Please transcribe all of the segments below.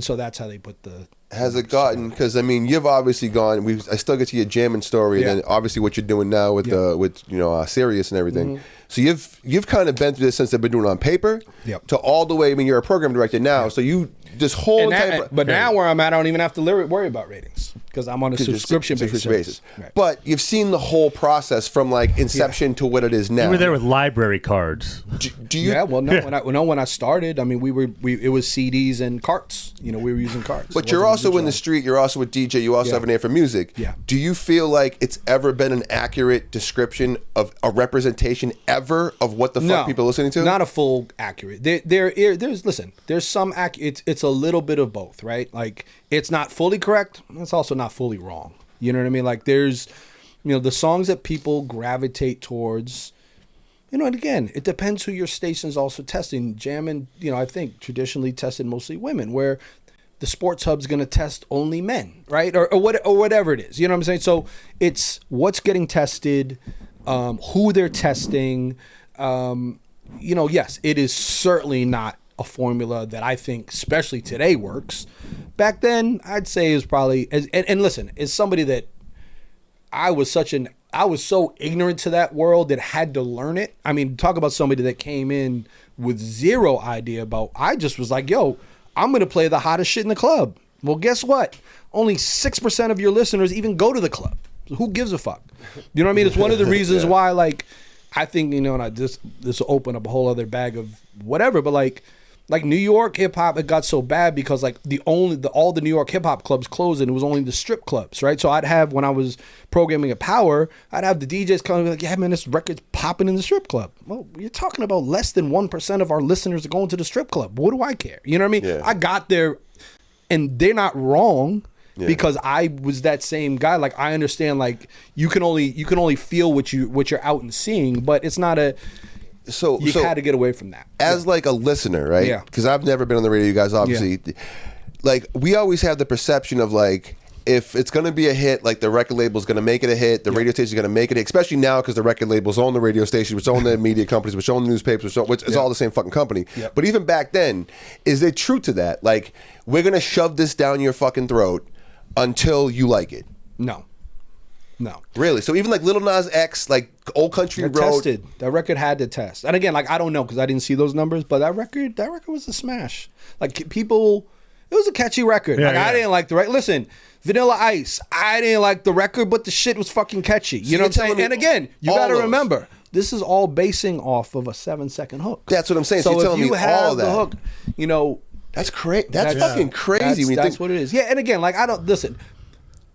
So that's how they put the. Has it gotten? Because I mean, you've obviously gone. I still get to your jamming story, and then obviously what you're doing now with Sirius and everything. So you've kind of been through this since they've been doing it on paper, to all the way. I mean, you're a program director now, so you this whole but now where I'm at, I don't even have to worry about ratings because I'm on a subscription basis. Right. But you've seen the whole process from like inception to what it is now. You were there with library cards. Do you? Yeah, well, no. When I started, I mean, it was CDs and carts. We were using carts. But you're also in the street. You're also a DJ. You also have an ear for music. Yeah. Do you feel like it's ever been an accurate description of a representation ever of what the fuck people are listening to? Not a full accurate. There's some accurate. It's a little bit of both, right? Like it's not fully correct. It's also not fully wrong. You know what I mean? Like there's, the songs that people gravitate towards. And again, it depends who your station's also testing. Jamming, I think traditionally tested mostly women, where the sports hub's going to test only men, right? Or whatever it is. You know what I'm saying? So it's what's getting tested, who they're testing. Yes, it is certainly not a formula that I think, especially today, works. Back then, I'd say is probably, and listen, as somebody that I was so ignorant to that world that had to learn it. I mean, talk about somebody that came in with zero idea about, I just was like, yo, I'm going to play the hottest shit in the club. Well, guess what? Only 6% of your listeners even go to the club. So who gives a fuck? You know what I mean? It's one of the reasons why, like, I think, and this will open up a whole other bag of whatever, but like New York hip hop, it got so bad because like all the New York hip hop clubs closed and it was only the strip clubs, right? So I'd have, when I was programming at Power, I'd have the DJs come and be like, yeah, man, this record's popping in the strip club. Well, you're talking about less than 1% of our listeners are going to the strip club. What do I care? You know what I mean? Yeah. I got there and they're not wrong. Yeah. Because I was that same guy. Like I understand, like you can only feel what you're out and seeing, but it's not a. So you had to get away from that. As like a listener, right? Yeah. Because I've never been on the radio. You guys obviously, like we always have the perception of like if it's going to be a hit, like the record label's going to make it a hit, the radio station's going to make it, especially now because the record labels own the radio station, which own the media companies, which own the newspapers, which is all the same fucking company. Yep. But even back then, is there truth to that? Like we're going to shove this down your fucking throat until you like it. No. Really? So even like Lil Nas X, like Old Country Road, tested. That record had to test. And again, like I don't know because I didn't see those numbers, but that record was a smash. Like people, it was a catchy record. I didn't like the record. Listen, Vanilla Ice, I didn't like the record, but the shit was fucking catchy. You know what I'm saying? And again, you got to remember, this is all basing off of a 7-second hook. That's what I'm saying. So you're telling if you me have all that. the hook, That's crazy. That's fucking crazy. That's what it is. Yeah, and again, like listen.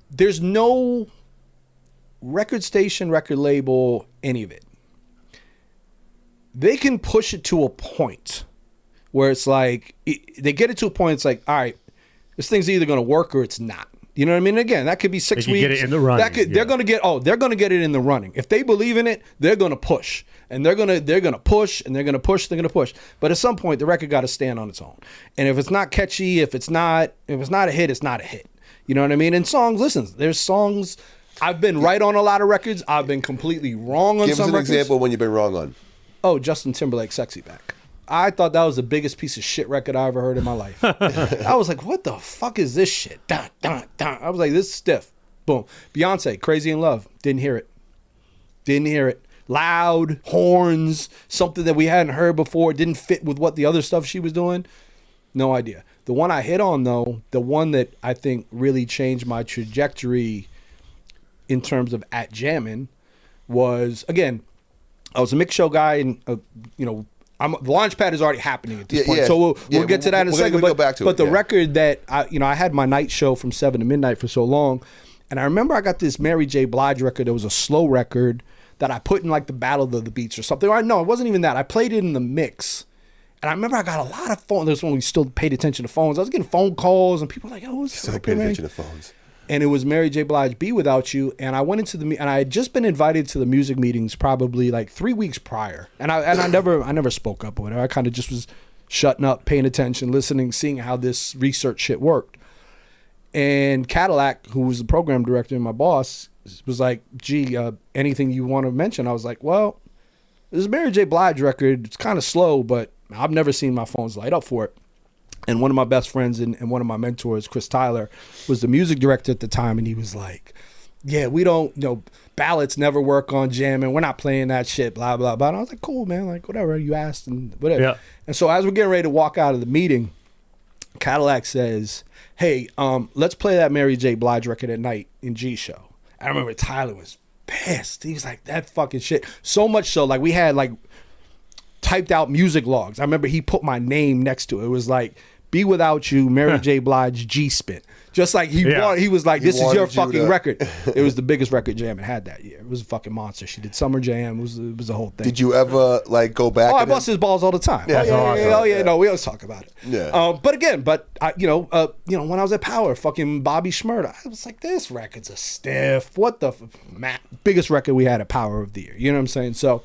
There's no record station, record label, any of it. They can push it to a point where it's like they get it to a point. It's like, all right, this thing's either going to work or it's not. You know what I mean? Again, that could be 6 weeks. Get it in the running. They're going to get it in the running. If they believe in it, they're going to push, and they're going to push, and they're going to push. They're going to push. But at some point, the record got to stand on its own. And if it's not catchy, if it's not a hit, it's not a hit. You know what I mean? And songs, listen, there's songs. I've been right on a lot of records. I've been completely wrong on some records. Give us an example when you've been wrong on. Oh, Justin Timberlake, Sexy Back. I thought that was the biggest piece of shit record I ever heard in my life. I was like, what the fuck is this shit? Dun, dun, dun. I was like, this is stiff. Boom. Beyonce, Crazy in Love. Didn't hear it. Loud, horns, something that we hadn't heard before. Didn't fit with what the other stuff she was doing. No idea. The one I hit on, though, the one that I think really changed my trajectory in terms of at jamming was, again, I was a mix show guy, and the Launchpad is already happening at this point. Yeah. So we'll get to that in a second. But the record that I had my night show from 7 to midnight for so long, and I remember I got this Mary J. Blige record. It was a slow record that I put in like the Battle of the Beats or something. Or no, it wasn't even that. I played it in the mix. And I remember I got a lot of phones. This when we still paid attention to phones. I was getting phone calls, and people were like, "Oh, what's still paying attention to phones." And it was Mary J. Blige, "Be Without You." And I went into and I had just been invited to the music meetings probably like 3 weeks prior. And I never spoke up or whatever. I kind of just was shutting up, paying attention, listening, seeing how this research shit worked. And Cadillac, who was the program director and my boss, was like, "Gee, anything you want to mention?" I was like, "Well, this is Mary J. Blige record. It's kind of slow, but I've never seen my phones light up for it." And one of my best friends and one of my mentors, Chris Tyler, was the music director at the time. And he was like, yeah, we don't, ballots never work on jamming. We're not playing that shit, blah, blah, blah. And I was like, cool, man. Like, whatever. You asked and whatever. Yeah. And so as we're getting ready to walk out of the meeting, Cadillac says, hey, let's play that Mary J. Blige record at night in G Show. I remember Tyler was pissed. He was like, that fucking shit. So much so, like, we had, like, typed out music logs. I remember he put my name next to it. It was like, Be Without You, Mary J. Blige, Geespin. Just like he was like, this is your fucking record. It was the biggest record Jammin had that year. It was a fucking monster. She did Summer Jam. It was a whole thing. Did you ever like go back? Oh, I bust his balls all the time. Yeah, No, we always talk about it. Yeah. But again, when I was at Power, fucking Bobby Shmurda, I was like, this record's a stiff. What the biggest record we had at Power of the Year. You know what I'm saying? So,